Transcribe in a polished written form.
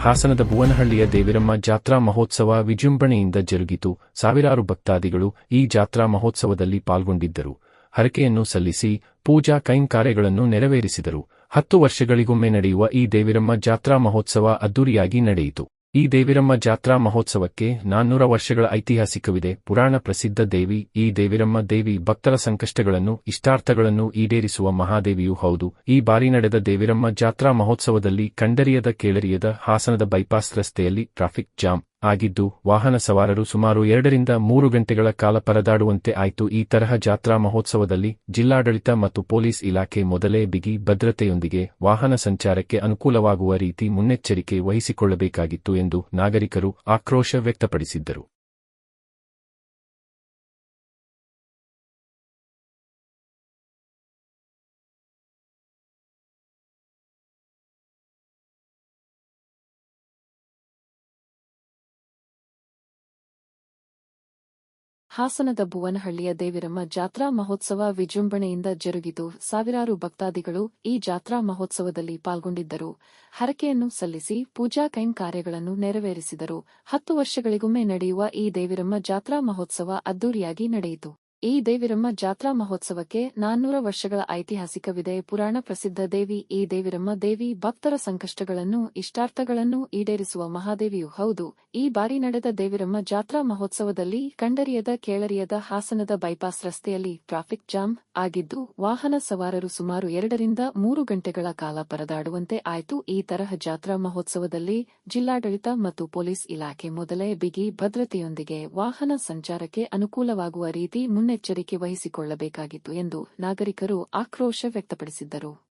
ಹಾಸನದ ಭುವನಹಳ್ಳಿಯ ದೇವಿರಮ್ಮ ಜಾತ್ರಾ ಮಹೋತ್ಸವ ವಿಜೃಂಭಣೆಯಿಂದ ಜರುಗಿತು. ಸಾವಿರಾರು ಭಕ್ತಾದಿಗಳು ಈ ಜಾತ್ರಾ ಮಹೋತ್ಸವದಲ್ಲಿ ಪಾಲ್ಗೊಂಡಿದ್ದರು. ಹರಕೆಯನ್ನು ಸಲ್ಲಿಸಿ ಪೂಜಾ ಕೈಂಕಾರ್ಯಗಳನ್ನು ನೆರವೇರಿಸಿದರು. 10 ವರ್ಷಗಳಿಗೊಮ್ಮೆ ನಡೆಯುವ ಈ ದೇವಿರಮ್ಮ ಜಾತ್ರಾ ಮಹೋತ್ಸವ ಅದ್ದೂರಿಯಾಗಿ ನಡೆಯಿತು. ಈ ದೇವಿರಮ್ಮ ಜಾತ್ರಾ ಮಹೋತ್ಸವಕ್ಕೆ 400 ವರ್ಷಗಳ ಐತಿಹಾಸಿಕವಿದೆ. ಪುರಾಣ ಪ್ರಸಿದ್ಧ ದೇವಿ ಈ ದೇವಿರಮ್ಮ ದೇವಿ ಭಕ್ತರ ಸಂಕಷ್ಟಗಳನ್ನು ಇಷ್ಟಾರ್ಥಗಳನ್ನು ಈಡೇರಿಸುವ ಮಹಾದೇವಿಯೂ ಹೌದು. ಈ ಬಾರಿ ನಡೆದ ದೇವಿರಮ್ಮ ಜಾತ್ರಾ ಮಹೋತ್ಸವದಲ್ಲಿ ಕಂಡರಿಯದ ಕೇಳರಿಯದ ಹಾಸನದ ಬೈಪಾಸ್ ರಸ್ತೆಯಲ್ಲಿ ಟ್ರಾಫಿಕ್ ಜಾಮ್ ಆಗಿದ್ದು ವಾಹನ ಸವಾರರು ಸುಮಾರು 2 ರಿಂದ 3 ಗಂಟೆಗಳ ಕಾಲ ಪರದಾಡುವಂತೆ ಆಯಿತು. ಈ ತರಹ ಜಾತ್ರಾ ಮಹೋತ್ಸವದಲ್ಲಿ ಜಿಲ್ಲಾಡಳಿತ ಮತ್ತು ಪೊಲೀಸ್ ಇಲಾಖೆ ಮೊದಲೇ ಬಿಗಿ ಭದ್ರತೆಯೊಂದಿಗೆ ವಾಹನ ಸಂಚಾರಕ್ಕೆ ಅನುಕೂಲವಾಗುವ ರೀತಿ ಮುನ್ನೆಚ್ಚರಿಕೆ ವಹಿಸಿಕೊಳ್ಳಬೇಕಾಗಿತ್ತು ಎಂದು ನಾಗರಿಕರು ಆಕ್ರೋಶ ವ್ಯಕ್ತಪಡಿಸಿದ್ದರು. ಹಾಸನದ ಭುವನಹಳ್ಳಿಯ ದೇವಿರಮ್ಮ ಜಾತ್ರಾ ಮಹೋತ್ಸವ ವಿಜೃಂಭಣೆಯಿಂದ ಜರುಗಿತು. ಸಾವಿರಾರು ಭಕ್ತಾದಿಗಳು ಈ ಜಾತ್ರಾ ಮಹೋತ್ಸವದಲ್ಲಿ ಪಾಲ್ಗೊಂಡಿದ್ದರು. ಹರಕೆಯನ್ನು ಸಲ್ಲಿಸಿ ಪೂಜಾ ಕೈಂಕಾರ್ಯಗಳನ್ನು ನೆರವೇರಿಸಿದರು. 10 ವರ್ಷಗಳಿಗೊಮ್ಮೆ ನಡೆಯುವ ಈ ದೇವಿರಮ್ಮ ಜಾತ್ರಾ ಮಹೋತ್ಸವ ಅದ್ದೂರಿಯಾಗಿ ನಡೆಯಿತು. ಈ ದೇವಿರಮ್ಮ ಜಾತ್ರಾ ಮಹೋತ್ಸವಕ್ಕೆ 400 ವರ್ಷಗಳ ಐತಿಹಾಸಿಕವಿದೆ. ಪುರಾಣ ಪ್ರಸಿದ್ಧ ದೇವಿ ಈ ದೇವಿರಮ್ಮ ದೇವಿ ಭಕ್ತರ ಸಂಕಷ್ಟಗಳನ್ನು ಇಷ್ಟಾರ್ಥಗಳನ್ನು ಈಡೇರಿಸುವ ಮಹಾದೇವಿಯೂ ಹೌದು. ಈ ಬಾರಿ ನಡೆದ ದೇವಿರಮ್ಮ ಜಾತ್ರಾ ಮಹೋತ್ಸವದಲ್ಲಿ ಕಂಡರಿಯದ ಕೇಳರಿಯದ ಹಾಸನದ ಬೈಪಾಸ್ ರಸ್ತೆಯಲ್ಲಿ ಟ್ರಾಫಿಕ್ ಜಾಮ್ ಆಗಿದ್ದು ವಾಹನ ಸವಾರರು ಸುಮಾರು 2 ರಿಂದ 3 ಗಂಟೆಗಳ ಕಾಲ ಪರದಾಡುವಂತೆ ಆಯಿತು. ಈ ತರಹ ಜಾತ್ರಾ ಮಹೋತ್ಸವದಲ್ಲಿ ಜಿಲ್ಲಾಡಳಿತ ಮತ್ತು ಪೊಲೀಸ್ ಇಲಾಖೆ ಮೊದಲೇ ಬಿಗಿ ಭದ್ರತೆಯೊಂದಿಗೆ ವಾಹನ ಸಂಚಾರಕ್ಕೆ ಅನುಕೂಲವಾಗುವ ರೀತಿ ಮುನ್ನೆಚ್ಚರಿಕೆ ವಹಿಸಿಕೊಳ್ಳಬೇಕಾಗಿತ್ತು ಎಂದು ನಾಗರಿಕರು ಆಕ್ರೋಶ ವ್ಯಕ್ತಪಡಿಸಿದ್ದರು.